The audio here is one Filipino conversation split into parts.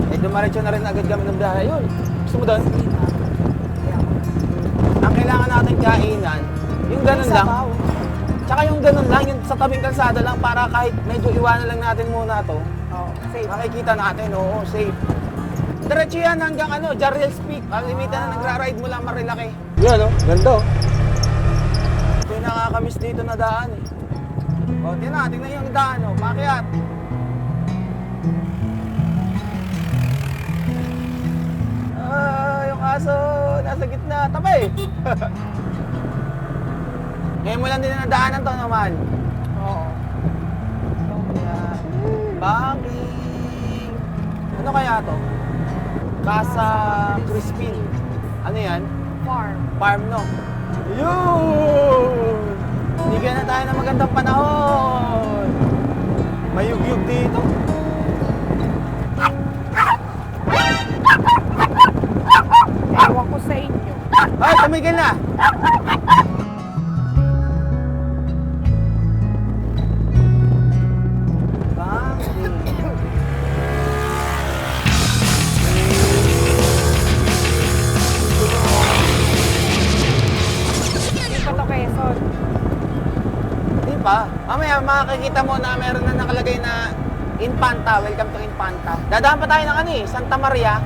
Eh, dumaretso na rin agad kami ng biyahe. Yun. Gusto mo doon? Ang kailangan natin kainan, yung ganun lang. Tsaka yung ganun lang, yung sa tabing kalsada lang para kahit medyo iwanan lang natin muna to. Oo, safe. Makikita natin, oo, safe. Diretso yan hanggang ano, Jarrel's Peak. Ang limitan na nagra-ride mo lang Marilaki. Yan, oh. Ganda, oh. Ito yung nakakamiss dito na daan, eh. O, tingnan yung daan, oh. Pakyat. Yung aso, nasa gitna. Tabay! Ngayon mo lang din nadaanan to naman. Oo. Yan. Banking. Ano kaya to? Casa Crispin. Ano yan? Farm. Farm, no? Yun! Bigyan na tayo ng magandang panahon. Mayugyug dito. Ewan ko sa inyo. Ay, tumigil na! Banking. Dito to Quezon. Hindi pa. Mamaya makikita mo na meron na nakalagay na Infanta. Welcome to Infanta. Dadaan pa tayo ng ano eh, Santa Maria.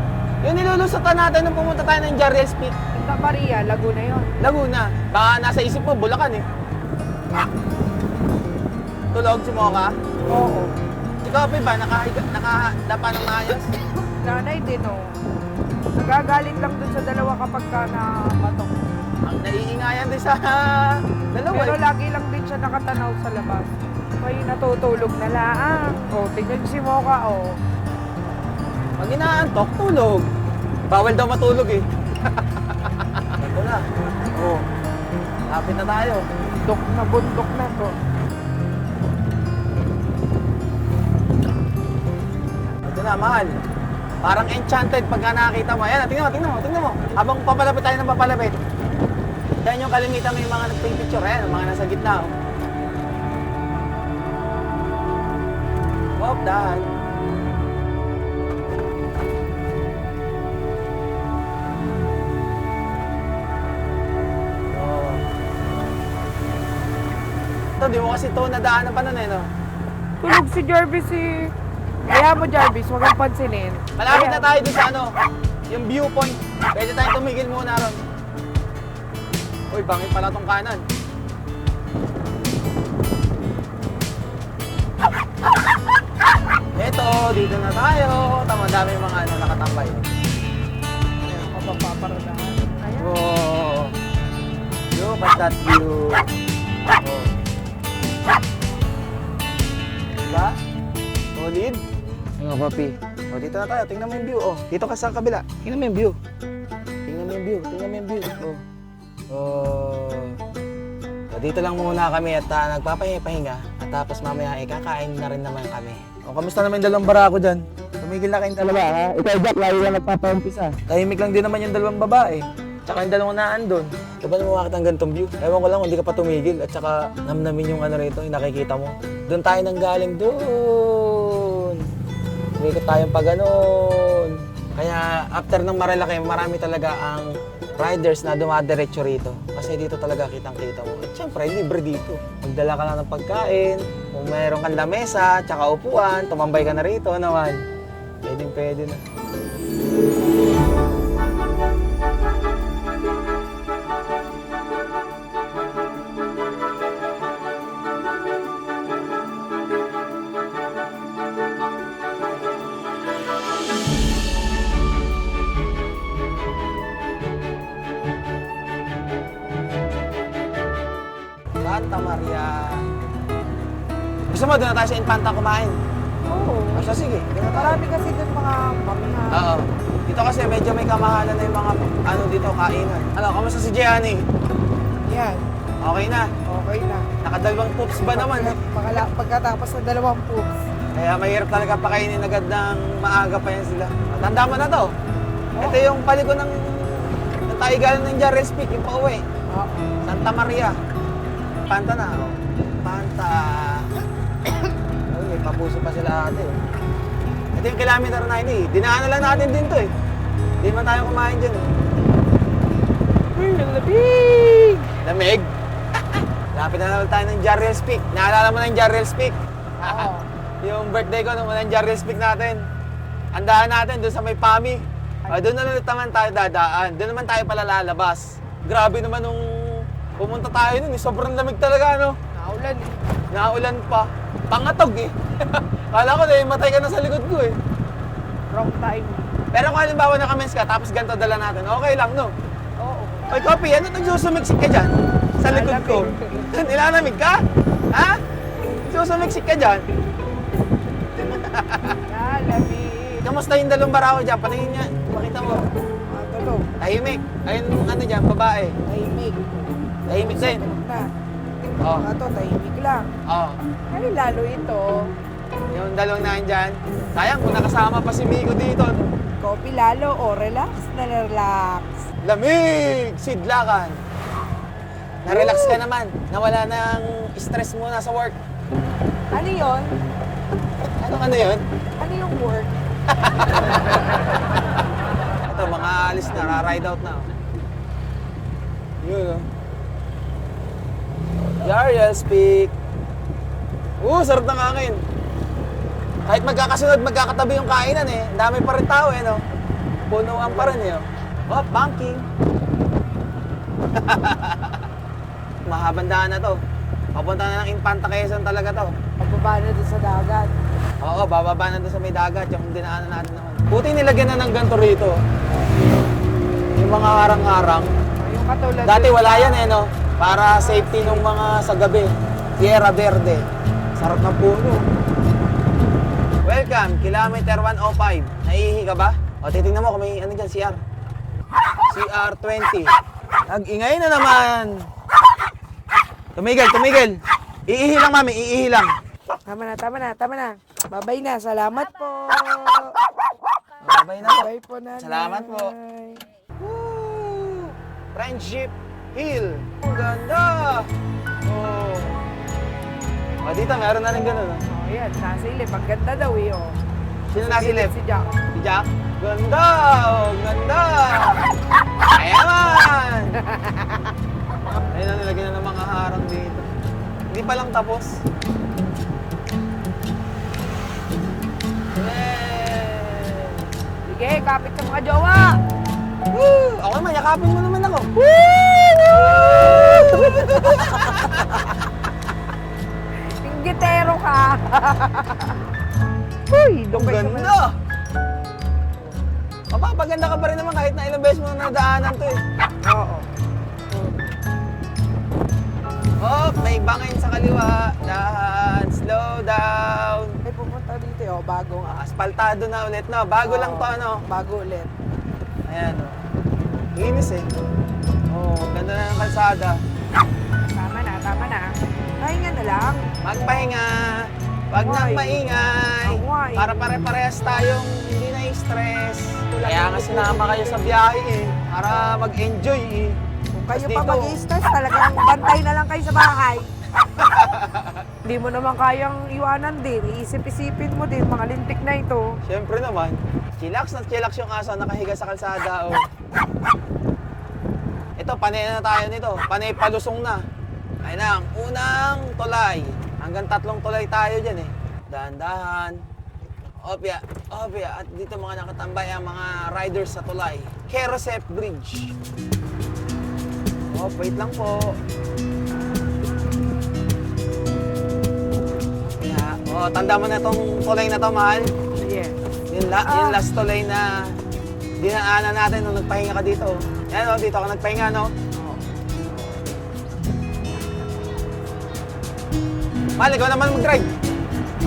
Yung nilulusutan natin nung pumunta tayo ng Jarrel's Peak. Santa Maria, Laguna yon. Laguna. Baka nasa isip mo, Bulacan eh. Tulog, sumoka. Oo. Ikaw pa ba? Nakadapa ng maayos? Nanay din oh. Nagagalit lang dun sa dalawa kapag ka namatok. Ang naiingayan din sa dalawa Pero eh. lagi lang din siya nakatanaw sa labas. May natutulog na lang. Oh, tingnan si Mocha oh. Pag inaantok, tulog. Bawal daw matulog eh. Ito na. Oo. Lapit na tayo. Bundok na to. Ito na, mahal. Parang enchanted pagka nakakita mo. Ayan, tingnan mo. Habang papalapit tayo ng papalapit. Yan yung kalimitan may mga nagpipicture. Ayan, mga nasa gitna. Oh. Wop, dahan. Oh. Ito, di mo kasi ito nadaanan pa nun eh, no? Tulog si Jarvis eh. Kaya mo Jarvis, huwag kang pansinin. Malapit Kaya- na tayo dun sa ano, yung viewpoint. Pwede tayong tumigil muna ron. Uy, bangin pala tong kanan. Eto, dito na tayo. Tama, dami yung mga ano, nakatambay. Ayan, mapapaparadahan. Ayan. Oh, look at that view. Oh. Diba? Solid. Mga papi. O, dito na tayo. Tingnan mo yung view. Oh, dito ka sa kabila. Tingnan mo yung view. Tingnan mo yung view. Oh. Oh. So, dito lang muna kami at nagpapahinga. At tapos mamaya kakain na rin naman kami. O, kamusta naman yung dalawang barako dyan? Tumigil na kayong dalawa, ha? Ikaw, Jack, lagi ka nagpapaumpisa. Tahimik lang din naman yung dalawang babae. Tsaka yung dalawang naandun. Ito ba naman makakita ang ganitong view? Ewan ko lang, hindi ka pa tumigil. At tsaka namnamin yung ano rito, yung nakikita mo. Doon tayo nang galing, doon. Umikot tayong pa ganon. Kaya after ng Marilaki, marami talaga ang riders na dumadiretso rito. Kasi dito talaga kitang-kita mo. At syempre, libre dito. Magdala ka lang ng pagkain, kung mayroon kang lamesa, tsaka upuan, tumambay ka na rito naman. Pwede na. Santa Maria. Gusto mo, doon na tayo sa Infanta kumain. Oo. O siya, sige. Doon na tayo. Marami kasi dun mga pamihan. Oo. Dito kasi medyo may kamahalan na yung mga ano dito, kainan. Ano, kamusta si Gianni? Yan. Okay na. Okay na. Nakadalawang poops ba naman? Pagkatapos ng 2 poops. Kaya mahirap talaga pakainin agad ng maaga pa yan sila. Tanda mo na to. Ito yung paliko ng tayo galing ng Jarrel's Peak, yung pauwi. Oo. Santa Maria. Panta na. Oh. Panta. Ay, may papuso pa sila ate. Ito yung kilometer 90. Dinaanan lang natin din to eh. Hindi man tayo kumain dyan. Uy, lamig! Lamig. Lapit na naman tayo ng Jarrell's Peak. Naalala mo na yung Jarrell's Peak? Oo. Yung birthday ko nung unang Jarrell's Peak natin. Andaan natin doon sa may PAMI. Doon na ulit naman tayo dadaan. Doon naman tayo pala lalabas. Grabe naman nung pumunta tayo nun. Sobrang lamig talaga, no? Naulan eh. Naulan pa. Pangatog eh. Kala ko na matay ka na sa likod ko eh. Wrong time. Pero kung halimbawa na-comments ka, tapos ganito dala natin, okay lang, no? Oo. Oy, Kopi, ano nagsusumiksik ka dyan? Sa likod ko. Nilalamig ka? Ha? Nagsusumiksik ka dyan? Lamig. Kamusta yung dalawang barako dyan? Patingin niya. Makita mo. Tulog. Tahimik. Ayun, ano dyan, babae. Tahimik. Tahimik din. Tulog na. Oo. Ito, tahimik lang. Oo. Ay, lalo ito. Yung dalawang nandyan. Sayang kung nakasama pa si Miko dito. No? Kopi lalo, relax na relax. Lamig! Sidlakan. Na-relax ka naman. Nawala ng stress mo na sa work. Ano yon? Ano yun? Ano yung work? Ito, mga alis na. Ra-ride out na. Oh. Yun, oh. Jarrell's Peak. Sarap ng hangin. Kahit magkakasunod, magkakatabi yung kainan eh. Ang dami pa rin tao eh, no? Punuan pa rin eh, oh. Oh, banking. Mahabang daan na to. Papunta na ng Infanta Quezon talaga to. Pababa na doon sa dagat. Oo, bababa na doon sa may dagat. Yung dinaanan natin naman. Buti nilagyan na ng ganito rito. Yung mga harang-harang. Yung katulad Dati dun wala sa- yan eh, no? Para safety ng mga sa gabi. Sierra Verde. Sarap ng puno. Welcome, kilometer 105. Naiihi ka ba? O, titignan mo kung may ano dyan, CR. CR20. Nag-ingay na naman. Tumigil, tumigil. Iihi lang, mami, iihi lang. Tama na. Babay na. Salamat po. Babay na po. Babay po, nanay. Salamat po. Woo! Friendship Hill. Ang ganda. Oh. O, dito, meron na rin ganun. Oh. Oh, yan. Nasilip. Ang ganda daw eh, oh. Sino nasilip? Si Jack. Si Jack? Ganda! Oh, ganda! Ayaman! Ayun na, nilagyan na ng mga harang dito. Hindi pa lang tapos. Yay! Sige, kapit sa mga jowa. Woo! Ako naman, yakapin mo naman ako. Inggitero ka. Uy, Ang doon kayo sa ganda! Mapapaganda ka pa rin naman kahit na ilang beses mo na nadaanan to eh. Oo. Oh, may bangin sa kaliwa. Dahan, slow down. May pumunta dito, oh. Bagong Aspaltado na ulit, no? Bago lang to, ano? Bago ulit. Ayan, oh. Linis eh. Oh, ganda na ng kalsada. Tama na. Pahinga na lang. Magpahinga. Wag nang Why? maingay. Why? Para pare-parehas tayong hindi na-stress. Kaya nga sinama kayo sa biyahe eh. Para mag-enjoy eh. Kung kayo Tapos pa dito, mag-i-stress, talagang bantay na lang kayo sa bahay. Hindi mo naman kayang iwanan din. Iisip-isipin mo din, mga lintik na ito. Siyempre naman, chillax na chillax yung aso nakahiga sa kalsada. Oh. Ito, panay na tayo nito. Panay palusong na. Ayun na, ang unang tulay. Hanggang 3 tulay tayo dyan eh. Dahan-dahan. Opya. At dito mga nakatambay ang mga riders sa tulay. Kerosep Bridge. Oh, wait lang po. Yeah. Oh, tanda mo na itong tulay na to, mahal. Yes. Yung last tulay na dinaanan natin nung nagpahinga ka dito. Yan o, dito ka nagpahinga, no? Mahal, ikaw naman mag-drive.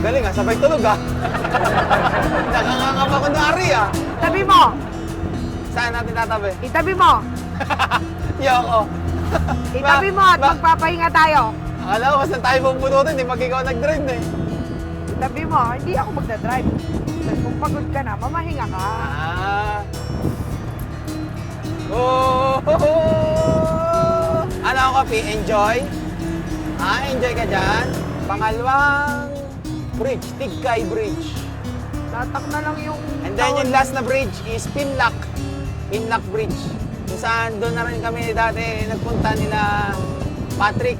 Galing ah, sabay tulog ah. Nakangangap ako ng ari ah. Itabi mo! Saan natin tatabi? Itabi mo! Yoko. Itabi mo at magpapahinga tayo. Akala ko, saan tayo pupunutin? Hindi mag ikaw nag-drive na eh. Itabi mo, hindi ako magdadrive. Kung pagod ka na, mamahinga ka. Ah. Oh! Ano ako, Pi? Enjoy? Enjoy ka dyan? Pangalawang bridge, Tigkay Bridge. Tatak na lang yung... And then yung last na bridge is Pinlock. Pinlock Bridge. Kung saan doon na rin kami dati nagpunta nila Patrick.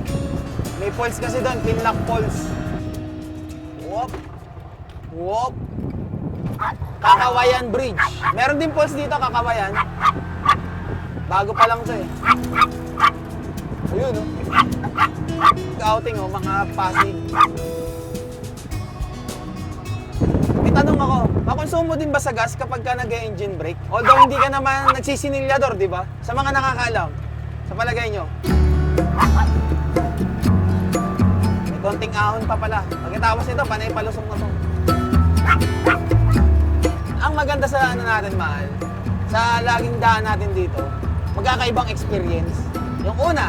May falls kasi doon, Pinlock Falls. Whoop. Whoop. Kakawayan Bridge. Meron din falls dito, Kakawayan. Bago pa lang ito eh. Ayun oh. Outing oh, mga Pasig. May tanong ako, makonsumo din ba sa gas kapag ka nag-engine brake? Although hindi ka naman nagsisinilyador, di ba? Sa mga nakakaalam, sa palagay nyo. May konting ahon pa pala. Pagkatapos nito, panay palusong na to. Ang maganda sa ano natin, mahal, sa laging daan natin dito, magkakaibang experience. Yung una,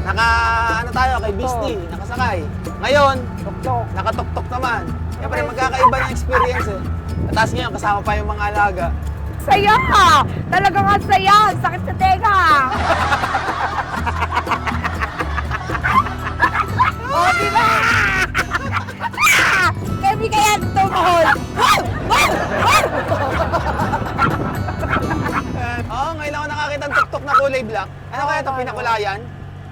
ano tayo kay Beastie, nakasakay. Ngayon, Tok-tok. nakatok-tok naman. Siyempre, magkakaiba ng experience eh. Tapos ngayon, kasama pa yung mga alaga. Saya! Talagang ang saya! Sakit sa tenga! Oh, di ba? Kami kaya tumahol! Oo, ngayon ako nakakita ng tok-tok na kulay black. Ano kaya ito, pinakulayan?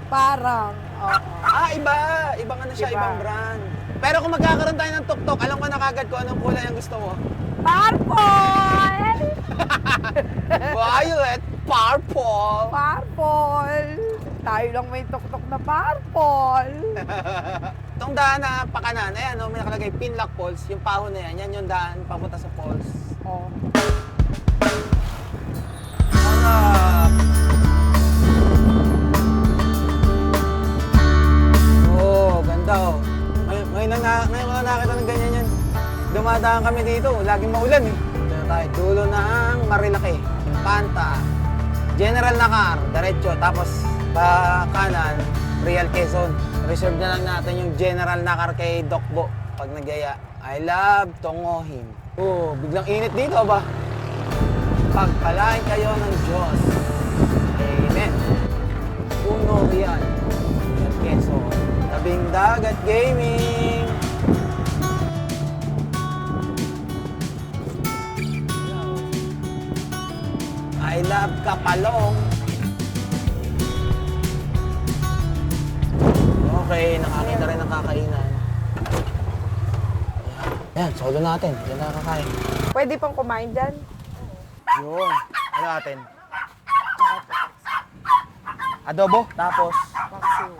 Parang, oo. Ah, iba. Ibang ano siya, Iba. ibang brand. Pero kung magkakaroon tayo ng tok-tok, alam ko na kagad kung anong kulay ang gusto mo. Purple! Violet, purple. Purple! Tayo lang may tok-tok na purple. Itong daan na pakanan, ayan, no, may nakalagay Pinlock Falls. Yung pahon na yan, yan yung daan papunta sa falls. Oh. Hanap. Oh, ganda oh. Ngayon ko na nakita ng ganyan yan. Dumadaan kami dito, laging maulan eh. Ito na tayo, dulo ng Marilaki, Infanta, General Nakar, diretso, tapos pa kanan, Real Quezon. Reserve na lang natin yung General Nakar kay Dokbo pag nagyaya. I love Tongohin. Oh, biglang init dito ba? Pagpalain kayo ng Diyos. Amen. Uno Real, Real Quezon. Tabing Dagat Gaming. I love Kapalong. Okay, nakakita rin ng kakainan. Yan, solo natin. Yan na kakain. Pwede pang kumain dyan? Yun. Ano natin? Adobo. Tapos, Paksiw.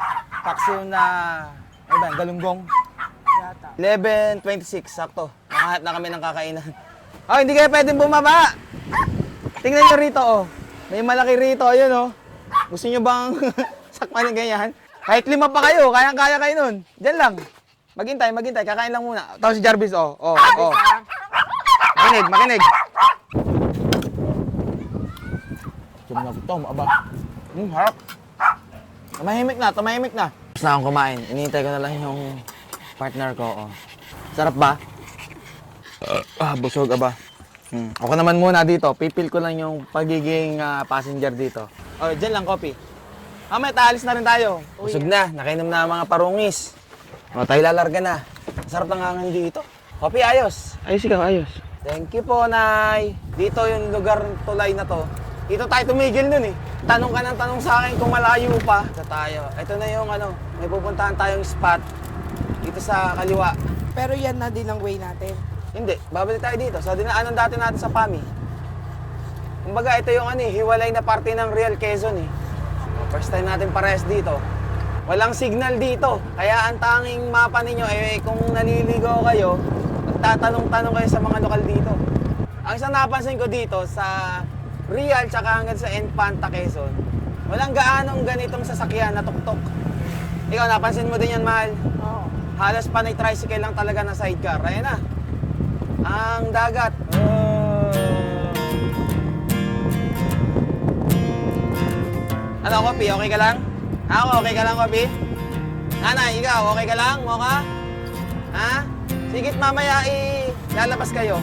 paksiw na, ano ba, galunggong. Yata. 11:26, sakto. Nakahanap na kami ng kakainan. Oh, hindi kayo pwedeng bumaba. Tingnan nyo rito, oh. May malaki rito, ayun, oh. Gusto nyo bang sakpan ng ganyan? Kahit 5 pa kayo, kayang-kaya kayo nun. Diyan lang. Maghintay. Kakain lang muna. Tapos si Jarvis, oh. Makinig. Diyan na gutom, aba. Harap. Tumahimik na. Gusto na akong kumain. Inihintay ko na lang yung partner ko, oh. Sarap ba? Busog, aba. Ako naman muna dito. Pipil ko lang yung pagiging passenger dito. Oh, dyan lang, coffee. Mamaya, taalis na rin tayo. Busog na. Nakainom na ang mga parungis. O, tayo lalarga na. Sarap ng hangin dito. Coffee, ayos. Ayos ikaw, ayos. Thank you po, Nay. Dito yung lugar tulay na to. Dito tayo tumigil nun eh. Tanong ka ng tanong sa akin kung malayo pa. Ito tayo. Ito na yung may pupuntahan tayong spot. Dito sa kaliwa. Pero yan na din ang way natin. Hindi, babalik tayo dito. Sa dinaanan dati natin sa PAMI. Kumbaga, ito yung hiwalay na parte ng Real Quezon eh. First time natin parehas dito. Walang signal dito. Kaya ang tanging mapa ninyo, kung naliligaw kayo, magtatanong-tanong kayo sa mga lokal dito. Ang isang napansin ko dito, sa Real tsaka hanggang sa Infanta, Quezon, walang gaanong ganitong sasakyan na tuktok. Ikaw, napansin mo din yan, mahal? Oo. Halos panay tricycle lang talaga na sidecar. Ayan na. Ang dagat. Ano, Kopi? Okay ka lang? Ako, okay ka lang, Kopi? Nanay, ikaw, okay ka lang? Moka? Ha? Sigit mamaya, lalabas kayo.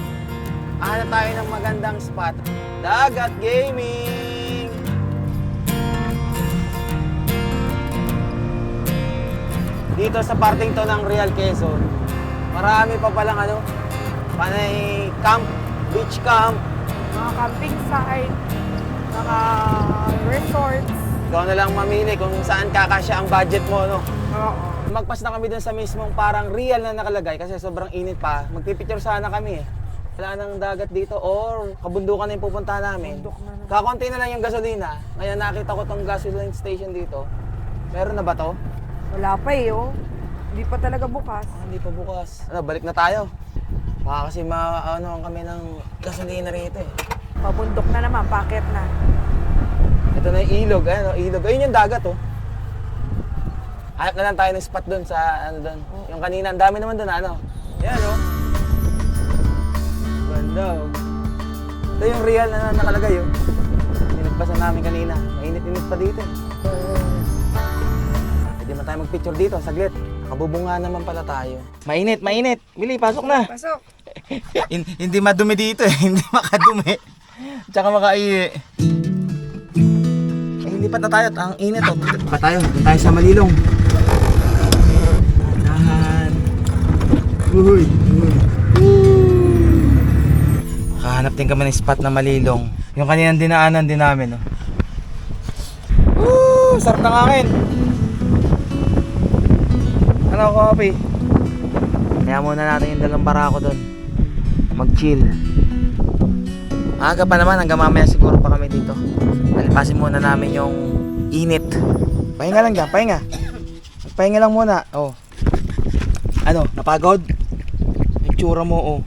Hanap tayo ng magandang spot. Dagat Gaming! Dito sa parting to ng Real Quezon, marami pa palang panay camp, beach camp. Mga camping site, mga resorts. Ikaw na lang mamili kung saan kakasya ang budget mo, no? Oo. Magpas na kami dun sa mismong parang real na nakalagay kasi sobrang init pa. Magpipicture sana kami eh. Wala nang dagat dito or kabundukan na yung pupuntahan namin. Bundok na naman. Kakonti na lang yung gasolina. Ngayon nakita ko tong gasoline station dito. Meron na ba to? Wala pa eh, oh. Hindi pa talaga bukas. Hindi pa bukas. Ano, balik na tayo. Baka kasi ano kami ng gasolina rito eh. Pabundok na naman, paket na. Ito na yung ilog, ano, ilog. Ayun yung dagat oh. Hanap na lang tayo ng spot doon sa ano doon. Yung kanina, ang dami naman doon ano. Yan oh. Ganda oh. Ito yung real na nakalagay oh. Pinagbasan namin kanina. Mainit-init pa dito eh. Pwede man tayo magpicture dito, saglit. Kabubunga naman pala tayo. Mainit, mainit. Bili, pasok na. Pasok. Hindi madumi dito eh. Hindi makadumi. Tsaka makaihi. Eh, hindi pa na tayo. Ang init oh. Pa tayo. Doon tayo sa Malilong. Dahan. Uy. Kahanap din kami ng spot na Malilong. Yung kaninang dinaanan din namin oh. Sarap ng hangin. Ano coffee? Kaya muna natin yung dalang barako doon. Mag-chill. Aga pa naman, hanggang mamaya siguro pa kami dito. Nalipasin muna namin yung init. Pahinga lang dyan, pahinga. Pahinga lang muna. Oh. Ano, napagod? Itsura mo, oh.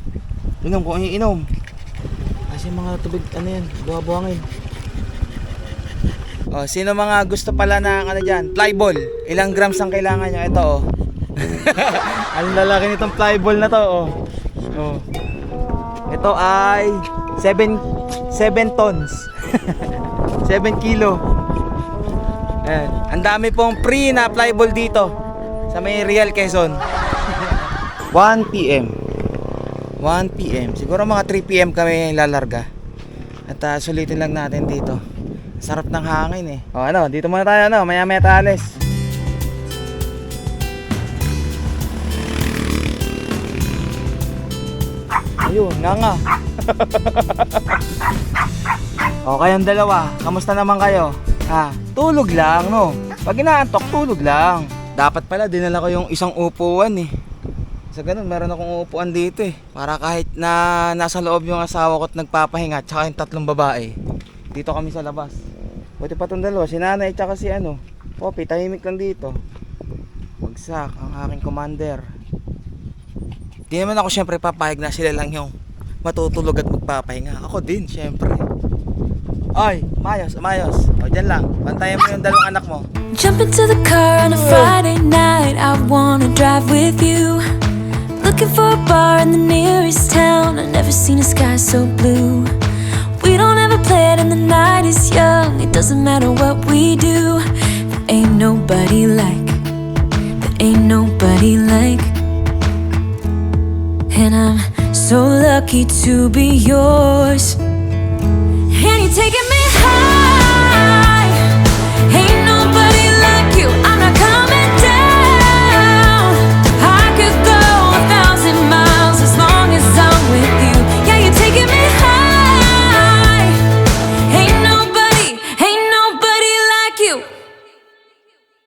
Inom ko, inom. Kasi mga tubig, ano yan, buha-buhangin. Oh, sino mga gusto pala na ano dyan? Flyball. Ilang grams ang kailangan nyo? Ito, oh. Ang lalaki nitong flyball na to, oh. Oh. Ito ay 7 tons. 7 kilo. Ayan. Ang dami pong free na flyball dito sa may Real Quezon. 1 PM. 1 PM. Siguro mga 3 PM kami lalarga. At sulitin lang natin dito. Sarap ng hangin eh. O ano, dito muna tayo ano, maya-maya tayo alis. Ayun, nga. O kayong dalawa, kamusta naman kayo? Tulog lang no. Pag inaantok, tulog lang. Dapat pala dinala ko yung isang upuan eh. Sa ganun, meron akong upuan dito eh. Para kahit na nasa loob yung asawa ko at nagpapahinga, tsaka yung 3 babae. Dito kami sa labas. Buti pa itong dalawa, si nanay tsaka si ano, Poppy, tahimik lang dito. Bagsak ang aking commander. Di naman ako syempre papayag na sila lang yung matutulog at magpapahinga. Ako din, syempre. Ay, mayos. O, dyan lang. Bantayan mo yung 2 anak mo. Jump into the car on a Friday night. I wanna drive with you. Looking for a bar in the nearest town. I've never seen a sky so blue. We don't ever play it and the night is young. It doesn't matter what we do. There ain't nobody like. There ain't nobody like. And I'm so lucky to be yours.